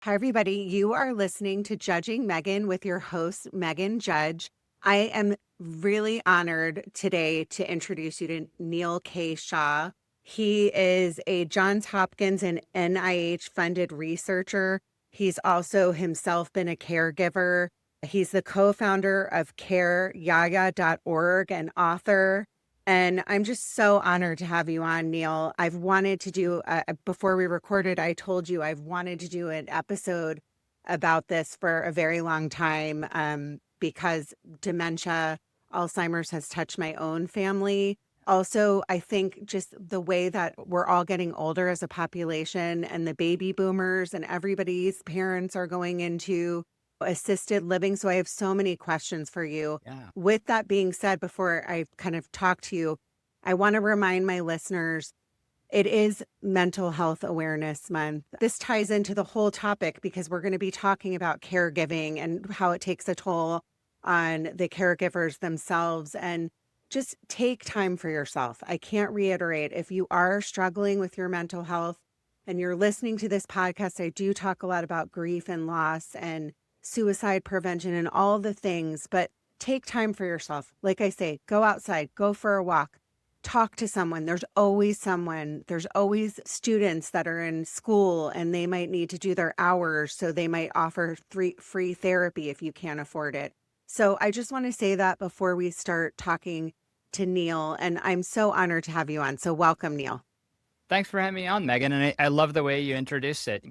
Hi, everybody. You are listening to Judging Meghan with your host, Meghan Judge. I am really honored today to introduce you to Neal K. Shah. He is a Johns Hopkins and NIH-funded researcher. He's also himself been a caregiver. He's the co-founder of CareYaya.org and author. And I'm just so honored to have you on, Neal. I've wanted to do, before we recorded, I told you I've wanted to do an episode about this for a very long time because dementia, Alzheimer's has touched my own family. Also, I think just the way that we're all getting older as a population and the baby boomers and everybody's parents are going into assisted living. So I have so many questions for you. Yeah. With that being said, before I kind of talk to you, I want to remind my listeners it is Mental Health Awareness Month. This ties into the whole topic because we're going to be talking about caregiving and how it takes a toll on the caregivers themselves. And just take time for yourself. I can't reiterate, if you are struggling with your mental health and you're listening to this podcast, I do talk a lot about grief and loss and suicide prevention and all the things, but take time for yourself. Like I say, go outside, go for a walk, talk to someone. There's always students that are in school and they might need to do their hours. So they might offer free therapy if you can't afford it. So I just want to say that before we start talking to Neal, and I'm so honored to have you on. So welcome, Neal. Thanks for having me on, Meghan. And I love the way you introduced it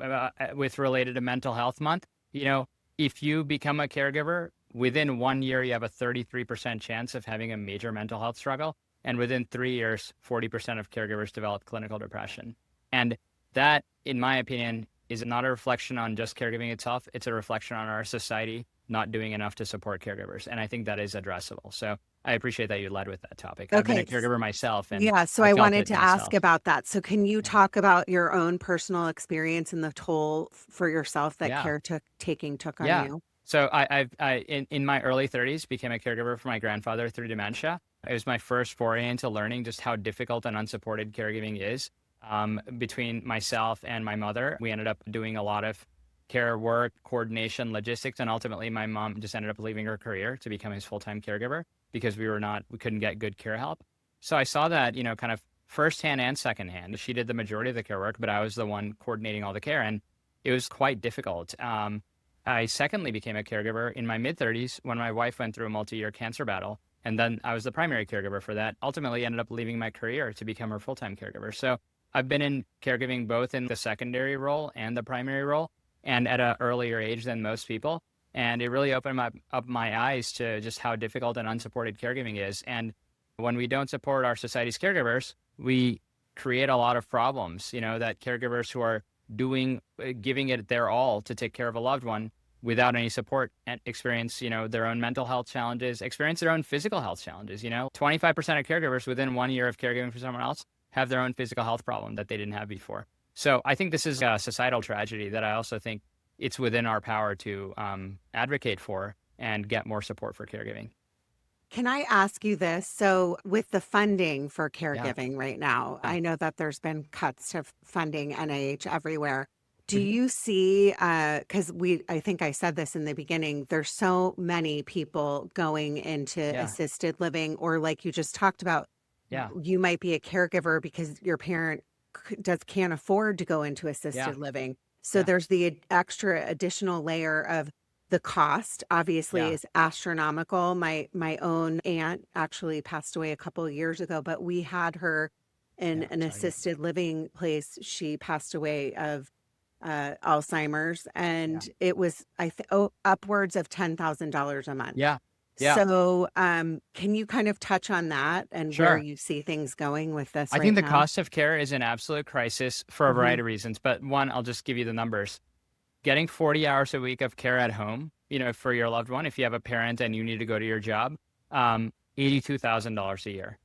with related to Mental Health Month. You know, if you become a caregiver, within 1 year, you have a 33% chance of having a major mental health struggle. And within 3 years, 40% of caregivers develop clinical depression. And that, in my opinion, is not a reflection on just caregiving itself. It's a reflection on our society not doing enough to support caregivers. And I think that is addressable. So I appreciate that you led with that topic. I've been a caregiver myself. And yeah, so I wanted to ask about that. So can you talk about your own personal experience and the toll for yourself that caretaking took on you? So I in my early 30s became a caregiver for my grandfather through dementia. It was my first foray into learning just how difficult and unsupported caregiving is. Between myself and my mother, we ended up doing a lot of care work, coordination, logistics, and ultimately my mom just ended up leaving her career to become his full-time caregiver because we couldn't get good care help. So I saw that, kind of firsthand and secondhand. She did the majority of the care work, but I was the one coordinating all the care, and it was quite difficult. I secondly became a caregiver in my mid-30s when my wife went through a multi-year cancer battle. And then I was the primary caregiver for that, ultimately ended up leaving my career to become her full-time caregiver. So I've been in caregiving both in the secondary role and the primary role, and at an earlier age than most people. And it really opened up my eyes to just how difficult and unsupported caregiving is. And when we don't support our society's caregivers, we create a lot of problems, that caregivers who are giving it their all to take care of a loved one without any support and experience, their own mental health challenges, experience their own physical health challenges. 25% of caregivers within 1 year of caregiving for someone else have their own physical health problem that they didn't have before. So I think this is a societal tragedy that I also think it's within our power to advocate for and get more support for caregiving. Can I ask you this? So with the funding for caregiving right now, I know that there's been cuts to funding NIH everywhere. Do you see, because I think I said this in the beginning, there's so many people going into assisted living, or like you just talked about, you might be a caregiver because your parent can't afford to go into assisted living. So there's the extra additional layer of the cost, obviously, is astronomical. My own aunt actually passed away a couple of years ago, but we had her in an assisted living place. She passed away of Alzheimer's, and it was upwards of $10,000 a month. So can you kind of touch on that and where you see things going with this? I think the cost of care is an absolute crisis for a variety of reasons. But one, I'll just give you the numbers. Getting 40 hours a week of care at home, for your loved one, if you have a parent and you need to go to your job, $82,000 a year.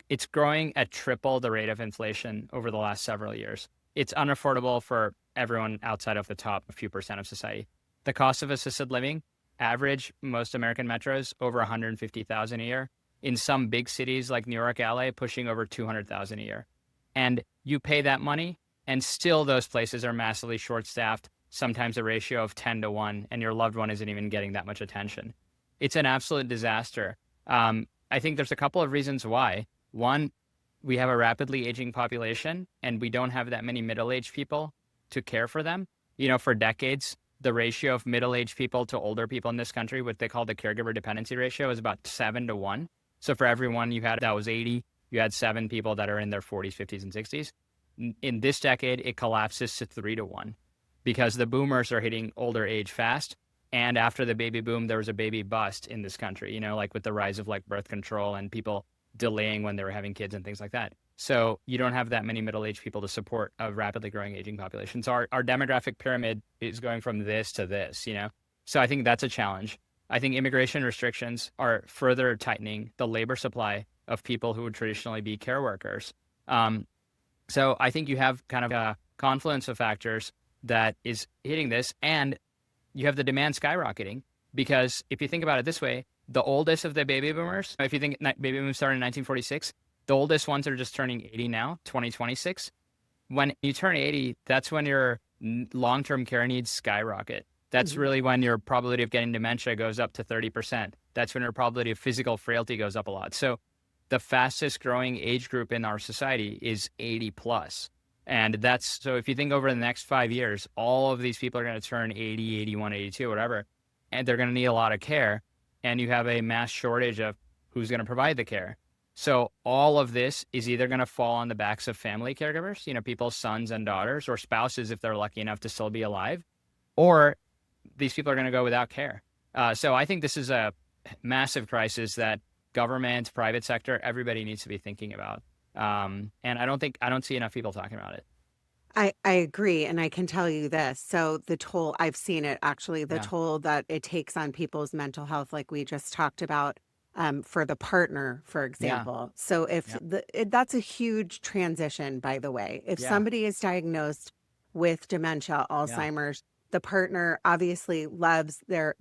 It's growing at triple the rate of inflation over the last several years. It's unaffordable for everyone outside of the top few percent of society. The cost of assisted living, average, most American metros, over $150,000 a year. In some big cities like New York, LA, pushing over $200,000 a year. And you pay that money, and still those places are massively short-staffed. sometimes a ratio of 10-1, and your loved one isn't even getting that much attention. It's an absolute disaster. I think there's a couple of reasons why. One, we have a rapidly aging population, and we don't have that many middle-aged people to care for them. For decades, the ratio of middle-aged people to older people in this country, what they call the caregiver dependency ratio, is about 7-1. So for everyone you had that was 80, you had 7 people that are in their 40s, 50s, and 60s. In this decade, it collapses to 3-1 because the boomers are hitting older age fast. And after the baby boom, there was a baby bust in this country, like with the rise of like birth control and people delaying when they were having kids and things like that. So you don't have that many middle-aged people to support a rapidly growing aging population. So our demographic pyramid is going from this to this, So I think that's a challenge. I think immigration restrictions are further tightening the labor supply of people who would traditionally be care workers. So I think you have kind of a confluence of factors that is hitting this, and you have the demand skyrocketing because if you think about it this way, the oldest of the baby boomers, if you think baby boomers started in 1946, the oldest ones are just turning 80 now, 2026. When you turn 80, that's when your long-term care needs skyrocket. That's really when your probability of getting dementia goes up to 30%. That's when your probability of physical frailty goes up a lot. So the fastest growing age group in our society is 80 plus. And so if you think over the next 5 years, all of these people are going to turn 80, 81, 82, whatever, and they're going to need a lot of care. And you have a mass shortage of who's going to provide the care. So all of this is either going to fall on the backs of family caregivers, people's sons and daughters or spouses if they're lucky enough to still be alive, or these people are going to go without care. So I think this is a massive crisis that government, private sector, everybody needs to be thinking about. And I don't see enough people talking about it. I agree. And I can tell you this. So the toll, I've seen it actually, the toll that it takes on people's mental health, like we just talked about, for the partner, for example. So if that's a huge transition, by the way. If somebody is diagnosed with dementia, Alzheimer's, the partner obviously loves their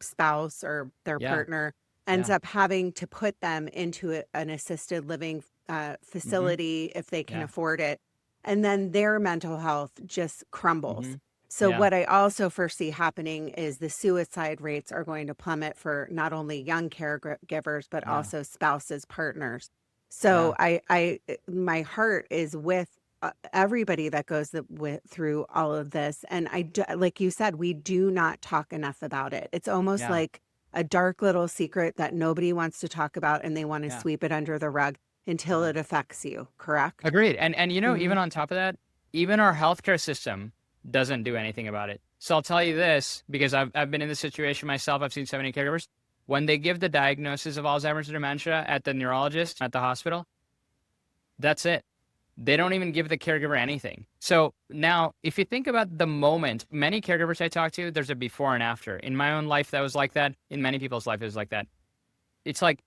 spouse or their partner, ends up having to put them into an assisted living facility if they can afford it. And then their mental health just crumbles. So what I also foresee happening is the suicide rates are going to plummet for not only young caregivers, but also spouses, partners. So my heart is with everybody that goes through all of this. And like you said, we do not talk enough about it. It's almost like a dark little secret that nobody wants to talk about, and they want to sweep it under the rug until it affects you. Correct? Agreed. And even on top of that, even our healthcare system doesn't do anything about it. So I'll tell you this, because I've been in this situation myself. I've seen so many caregivers. When they give the diagnosis of Alzheimer's or dementia at the neurologist at the hospital, that's it. They don't even give the caregiver anything. So now, if you think about the moment, many caregivers I talk to, there's a before and after. In my own life, that was like that. In many people's life, it was like that. It's like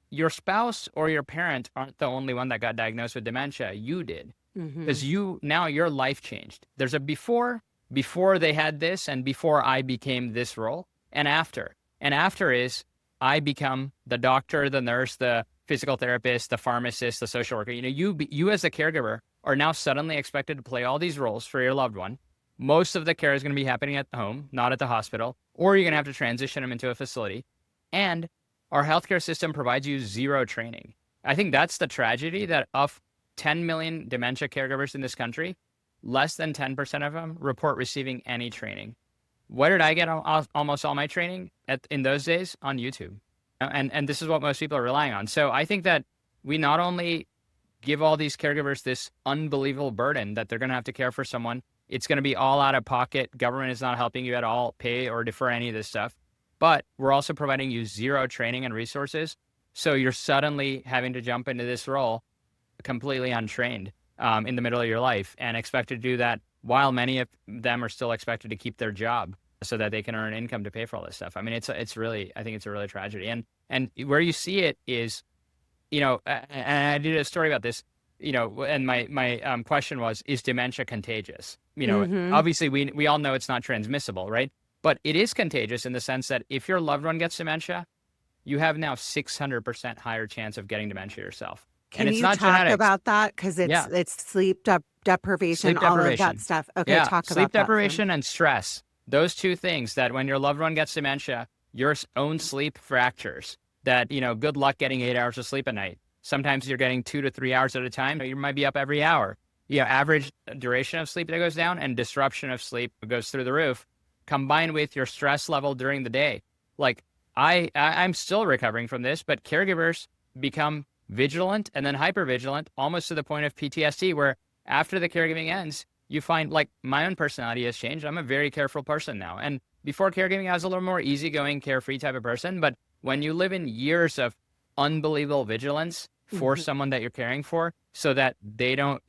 your spouse or your parent aren't the only one that got diagnosed with dementia. You did. Because now your life changed. There's a before they had this, and before I became this role, and after. And after is I become the doctor, the nurse, the physical therapist, the pharmacist, the social worker. You as a caregiver are now suddenly expected to play all these roles for your loved one. Most of the care is going to be happening at home, not at the hospital, or you're going to have to transition them into a facility. And our healthcare system provides you zero training. I think that's the tragedy, that of 10 million dementia caregivers in this country, less than 10% of them report receiving any training. Where did I get almost all my training in those days? On YouTube. And this is what most people are relying on. So I think that we not only give all these caregivers this unbelievable burden that they're going to have to care for someone, it's going to be all out of pocket. Government is not helping you at all pay or defer any of this stuff. But we're also providing you zero training and resources. So you're suddenly having to jump into this role completely untrained in the middle of your life, and expected to do that while many of them are still expected to keep their job so that they can earn income to pay for all this stuff. I mean, it's really, I think it's a really tragedy. And where you see it is, and I did a story about this, and my question was, is dementia contagious? Obviously we all know it's not transmissible, right? But it is contagious in the sense that if your loved one gets dementia, you have now 600% higher chance of getting dementia yourself. And Can it's you not talk genetics. about that? Because Yeah. it's sleep deprivation, Sleep all of that deprivation. stuff. Okay, Yeah. talk Sleep about that for me. deprivation and stress. Those two things that when your loved one gets dementia, your own sleep fractures. That, good luck getting 8 hours of sleep a night. Sometimes you're getting 2 to 3 hours at a time. You might be up every hour. Average duration of sleep that goes down and disruption of sleep goes through the roof, combined with your stress level during the day. Like I'm still recovering from this, but caregivers become vigilant and then hypervigilant, almost to the point of PTSD, where after the caregiving ends, you find like my own personality has changed. I'm a very careful person now. And before caregiving, I was a little more easygoing, carefree type of person. But when you live in years of unbelievable vigilance for someone that you're caring for, so that they don't,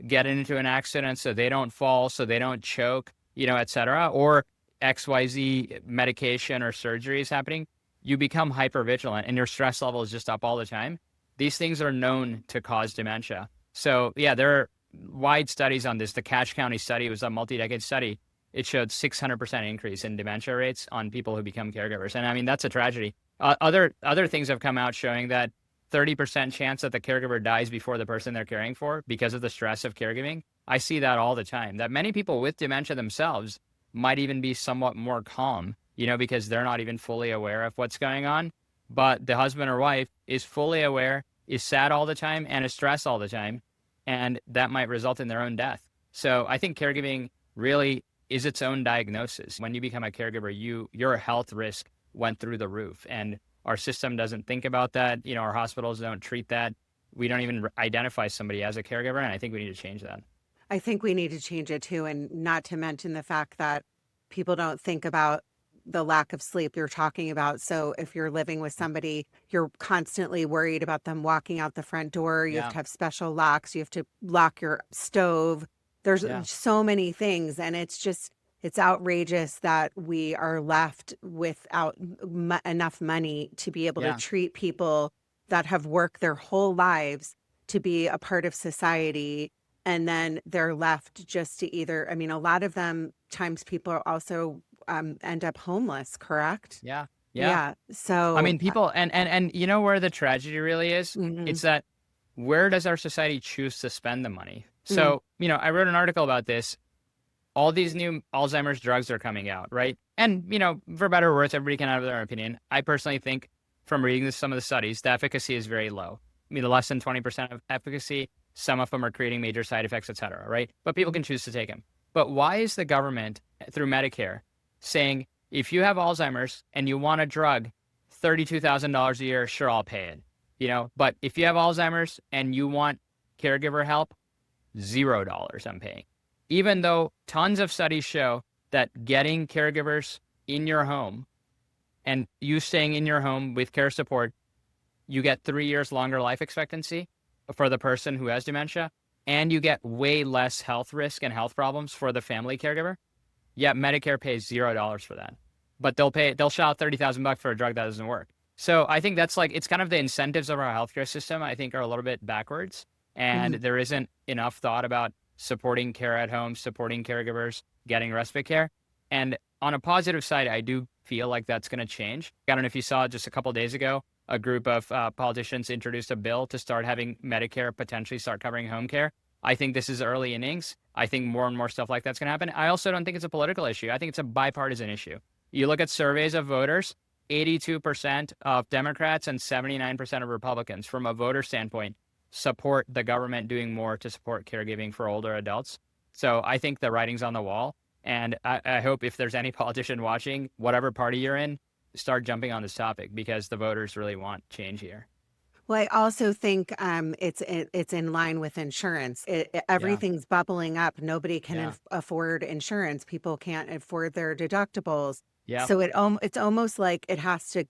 get into an accident, so they don't fall, so they don't choke, et cetera, or XYZ medication or surgery is happening, you become hypervigilant and your stress level is just up all the time. These things are known to cause dementia. So yeah, there are wide studies on this. The Cache County study was a multi-decade study. It showed 600% increase in dementia rates on people who become caregivers. And I mean, that's a tragedy. Other things have come out showing that 30% chance that the caregiver dies before the person they're caring for because of the stress of caregiving. I see that all the time, that many people with dementia themselves might even be somewhat more calm, because they're not even fully aware of what's going on. But the husband or wife is fully aware, is sad all the time, and is stressed all the time. And that might result in their own death. So I think caregiving really is its own diagnosis. When you become a caregiver, your health risk went through the roof. And our system doesn't think about that. Our hospitals don't treat that. We don't even identify somebody as a caregiver. And I think we need to change that. I think we need to change it too. And not to mention the fact that people don't think about the lack of sleep you're talking about. So if you're living with somebody, you're constantly worried about them walking out the front door. You have Yeah. to have special locks. You have to lock your stove. There's so many things. And it's outrageous that we are left without enough money to be able to treat people that have worked their whole lives to be a part of society. And then they're left just to either, I mean, a lot of them times people also end up homeless, correct? Yeah. So I mean, people, and you know where the tragedy really is? It's that where does our society choose to spend the money? So, I wrote an article about this. All these new Alzheimer's drugs are coming out, right? And, for better or worse, everybody can have their own opinion. I personally think from reading some of the studies, the efficacy is very low. I mean, less than 20% of efficacy. Some of them are creating major side effects, et cetera, right? But people can choose to take them. But why is the government, through Medicare, saying, if you have Alzheimer's and you want a drug, $32,000 a year, sure, I'll pay it. But if you have Alzheimer's and you want caregiver help, $0 I'm paying. Even though tons of studies show that getting caregivers in your home and you staying in your home with care support, you get 3 years longer life expectancy for the person who has dementia, and you get way less health risk and health problems for the family caregiver. Yet Medicare pays $0 for that. But they'll shell out $30,000 for a drug that doesn't work. So I think that's it's kind of the incentives of our healthcare system, I think, are a little bit backwards. And there isn't enough thought about supporting care at home, supporting caregivers, getting respite care. And on a positive side, I do feel like that's going to change. I don't know if you saw just a couple of days ago, a group of politicians introduced a bill to start having Medicare potentially start covering home care. I think this is early innings. I think more and more stuff like that's going to happen. I also don't think it's a political issue. I think it's a bipartisan issue. You look at surveys of voters, 82% of Democrats and 79% of Republicans, from a voter standpoint, support the government doing more to support caregiving for older adults. So I think the writing's on the wall. And I hope if there's any politician watching, whatever party you're in, start jumping on this topic because the voters really want change here. Well, I also think it's in line with insurance. Everything's bubbling up. Nobody can afford insurance. People can't afford their deductibles. Yeah. So it's almost like it has to,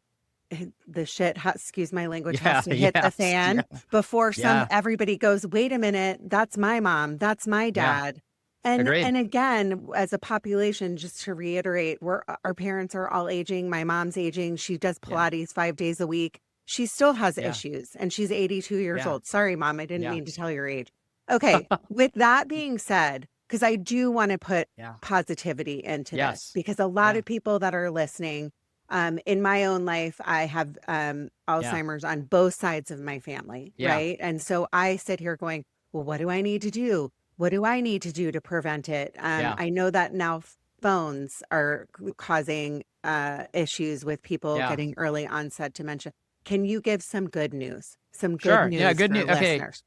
excuse my language, has to hit the fan before everybody goes, wait a minute, that's my mom, that's my dad. And again, as a population, just to reiterate, our parents are all aging. My mom's aging. She does Pilates 5 days a week. She still has issues, and she's 82 years old. Sorry, Mom, I didn't mean to tell your age. Okay, with that being said, because I do want to put positivity into this, because a lot of people that are listening, In my own life, I have Yeah. Alzheimer's on both sides of my family, Yeah. right? And so I sit here going, well, what do I need to do? What do I need to do to prevent it? Yeah. I know that now phones are causing issues with people Yeah. getting early onset dementia. Can you give some good news? Some good Sure. Yeah. news Good for news. Okay. listeners.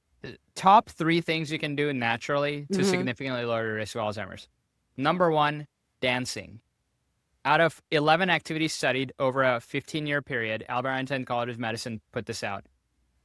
Top three things you can do naturally to Hmm. significantly lower your risk of Alzheimer's. Number one, dancing. Out of 11 activities studied over a 15-year period, Albert Einstein College of Medicine put this out.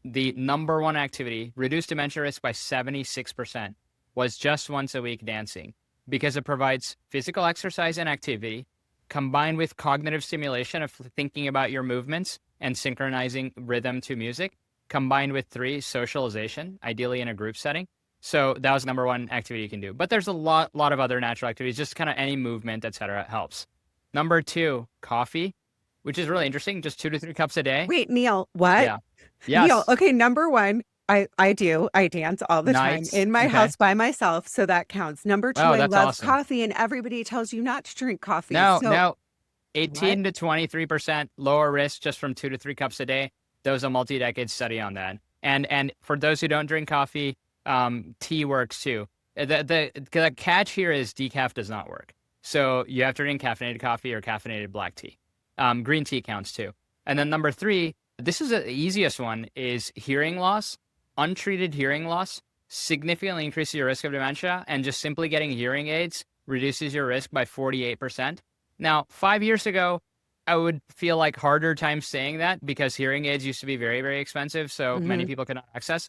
The number one activity, reduced dementia risk by 76%, was just once a week dancing because it provides physical exercise and activity combined with cognitive stimulation of thinking about your movements and synchronizing rhythm to music, combined with three, socialization, ideally in a group setting. So that was number one activity you can do. But there's a lot of other natural activities, just kind of any movement, etc. helps. Number two, coffee, which is really interesting, just 2 to 3 cups a day. Wait, Neal, what? Yeah. Neal, Yes. okay, number one, I dance all the time Nice. in my Okay. house by myself, so that counts. Number two, Wow, I that's love awesome. coffee, and everybody tells you not to drink coffee. No, So no, what? 18 to 23% lower risk just from 2 to 3 cups a day. There was a multi-decade study on that. And for those who don't drink coffee, tea works too. The catch here is decaf does not work. So you have to drink caffeinated coffee or caffeinated black tea. Green tea counts too. And then number three, this is the easiest one, is hearing loss. Untreated hearing loss significantly increases your risk of dementia, and just simply getting hearing aids reduces your risk by 48%. Now, 5 years ago, I would feel like harder time saying that because hearing aids used to be very, very expensive, so many Mhm. people could not access.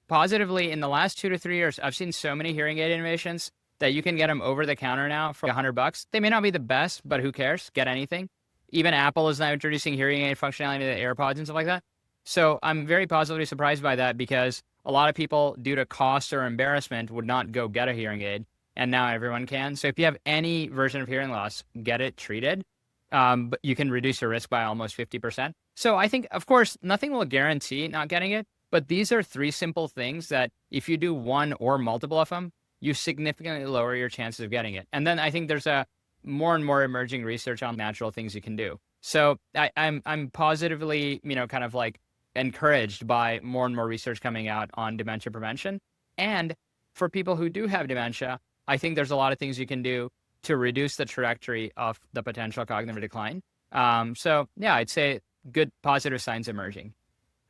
Positively, in the last 2 to 3 years, I've seen so many hearing aid innovations that you can get them over the counter now for $100. They may not be the best, but who cares? Get anything. Even Apple is now introducing hearing aid functionality to the AirPods and stuff like that. So I'm very positively surprised by that because a lot of people, due to cost or embarrassment, would not go get a hearing aid, and now everyone can. So if you have any version of hearing loss, get it treated. But you can reduce your risk by almost 50%. So I think, of course, nothing will guarantee not getting it, but these are three simple things that if you do one or multiple of them, you significantly lower your chances of getting it. And then I think there's a more and more emerging research on natural things you can do. So I'm positively, kind of like encouraged by more and more research coming out on dementia prevention. And for people who do have dementia, I think there's a lot of things you can do to reduce the trajectory of the potential cognitive decline. So yeah, I'd say good positive signs emerging.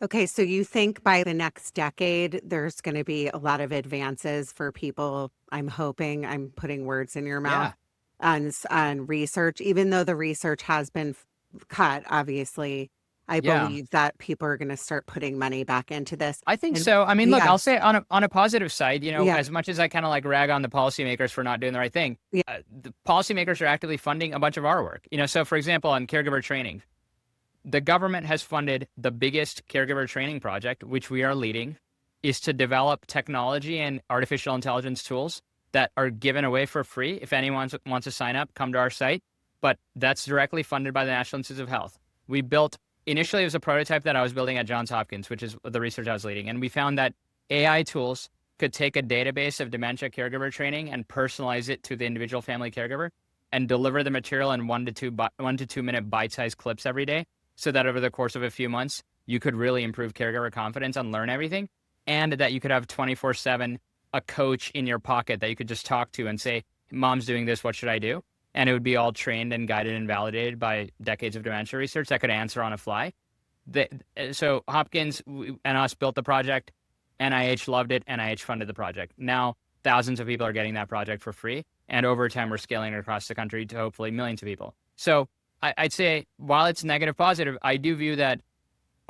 Okay, so you think by the next decade, there's going to be a lot of advances for people. I'm hoping, I'm putting words in your mouth Yeah. on research, even though the research has been cut, obviously. I Yeah. believe that people are going to start putting money back into this. I think And so. I mean, look, yeah, I'll say on a positive side, yeah, as much as I kind of like rag on the policymakers for not doing the right thing, yeah. the policymakers are actively funding a bunch of our work. So for example, on caregiver training, the government has funded the biggest caregiver training project, which we are leading, is to develop technology and artificial intelligence tools that are given away for free. If anyone wants to sign up, come to our site. But that's directly funded by the National Institutes of Health. We built, initially it was a prototype that I was building at Johns Hopkins, which is the research I was leading. And we found that AI tools could take a database of dementia caregiver training and personalize it to the individual family caregiver and deliver the material in 1 to 2 minute bite-sized clips every day, so that over the course of a few months, you could really improve caregiver confidence and learn everything, and that you could have 24/7 a coach in your pocket that you could just talk to and say, mom's doing this, what should I do? And it would be all trained and guided and validated by decades of dementia research that could answer on a fly. So Hopkins and us built the project. NIH loved it. NIH funded the project. Now, thousands of people are getting that project for free. And over time, we're scaling it across the country to hopefully millions of people. So I'd say while it's negative positive, I do view that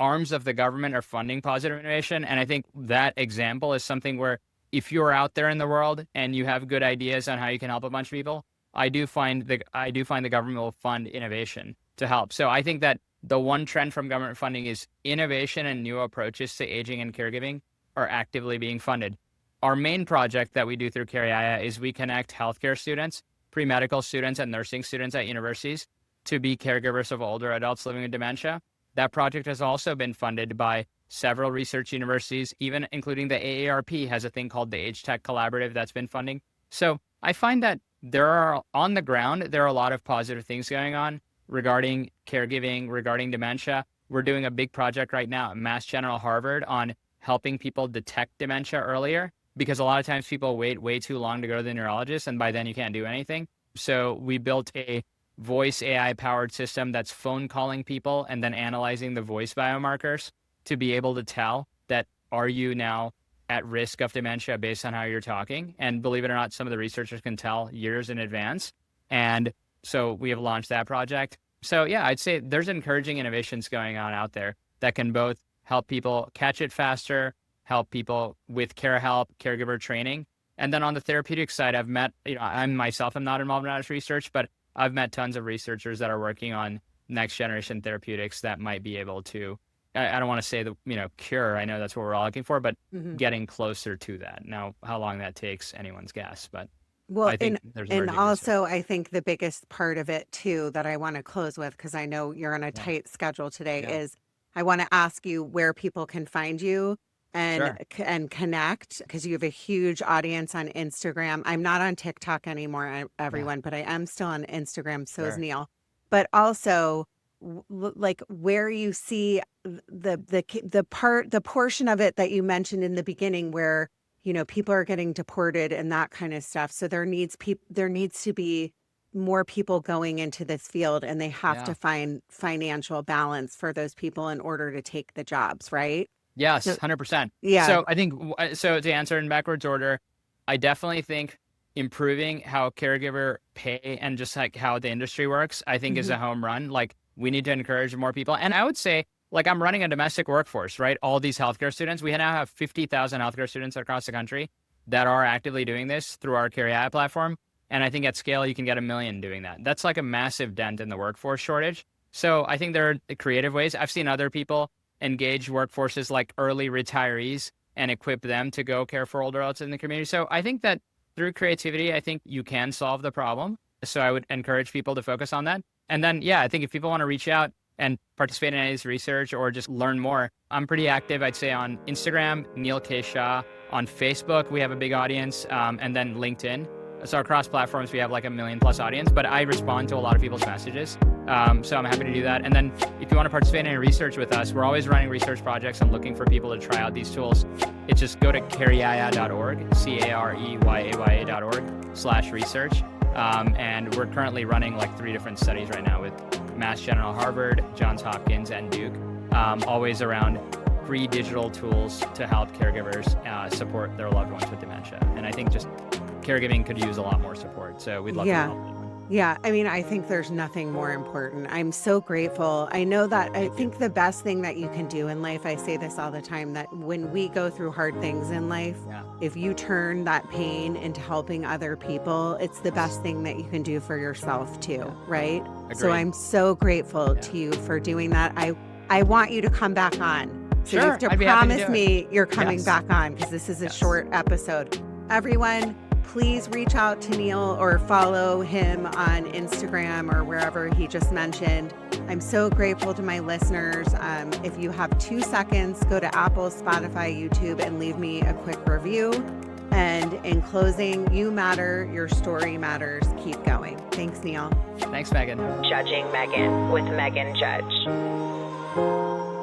arms of the government are funding positive innovation. And I think that example is something where if you're out there in the world and you have good ideas on how you can help a bunch of people, I do find the government will fund innovation to help. So I think that the one trend from government funding is innovation and new approaches to aging and caregiving are actively being funded. Our main project that we do through CareYaya is we connect healthcare students, pre-medical students, and nursing students at universities to be caregivers of older adults living with dementia. That project has also been funded by several research universities, even including the AARP has a thing called the Age Tech Collaborative that's been funding. So I find that on the ground, there are a lot of positive things going on. regarding caregiving, regarding dementia. We're doing a big project right now at Mass General Harvard on helping people detect dementia earlier, because a lot of times people wait way too long to go to the neurologist, and by then you can't do anything. So we built a voice AI powered system that's phone calling people and then analyzing the voice biomarkers to be able to tell that, are you now at risk of dementia based on how you're talking? And believe it or not, some of the researchers can tell years in advance. And so we have launched that project. So yeah, I'd say there's encouraging innovations going on out there that can both help people catch it faster, help people with care help, caregiver training. And then on the therapeutic side, I've met, I myself am not involved in that research, but I've met tons of researchers that are working on next generation therapeutics that might be able to, I don't want to say cure. I know that's what we're all looking for, but getting closer to that. Now, how long that takes, anyone's guess, but Well, I think there's emerging research. also I think the biggest part of it too that I want to close with, because I know you're on a Yeah. tight schedule today, Yeah. is I want to ask you where people can find you and Sure. and connect, because you have a huge audience on Instagram. I'm not on TikTok anymore, everyone, but I am still on Instagram. So is Sure. Neal. But also, like where you see the portion of it that you mentioned in the beginning, where people are getting deported and that kind of stuff. So there needs to be more people going into this field, and they have Yeah. to find financial balance for those people in order to take the jobs, right? Yes, So 100%. yeah. So I think, so to answer in backwards order, I definitely think improving how caregiver pay and just like how the industry works, I think is a home run. Like, we need to encourage more people. And I would say, like, I'm running a domestic workforce, right? All these healthcare students, we now have 50,000 healthcare students across the country that are actively doing this through our CareYaya platform. And I think at scale, you can get 1 million doing that. That's like a massive dent in the workforce shortage. So I think there are creative ways. I've seen other people engage workforces like early retirees and equip them to go care for older adults in the community. So I think that through creativity, I think you can solve the problem. So I would encourage people to focus on that. And then, yeah, I think if people want to reach out and participate in any of this research or just learn more, I'm pretty active, I'd say, on Instagram, Neal K. Shah. On Facebook, we have a big audience, and then LinkedIn. So across platforms, we have like 1 million+ audience, but I respond to a lot of people's messages. So I'm happy to do that. And then if you want to participate in any research with us, we're always running research projects. I'm looking for people to try out these tools. It's just go to CareYaya.org, CareYaya.org/research. And we're currently running like 3 different studies right now with Mass General Harvard, Johns Hopkins, and Duke, always around free digital tools to help caregivers support their loved ones with dementia. And I think just caregiving could use a lot more support. So we'd love to help. Yeah, I mean, I think there's nothing more important. I'm so grateful. I know that I think the best thing that you can do in life, I say this all the time, that when we go through hard things in life, if you turn that pain into helping other people, it's the best thing that you can do for yourself too, right? Agreed. So I'm so grateful to you for doing that. I want you to come back on. So you have to promise me you're coming back on, because this is a short episode. Everyone, please reach out to Neal or follow him on Instagram or wherever he just mentioned. I'm so grateful to my listeners. If you have 2 seconds, go to Apple, Spotify, YouTube, and leave me a quick review. And in closing, you matter, your story matters. Keep going. Thanks, Neal. Thanks, Meghan. Judging Meghan with Meghan Judge.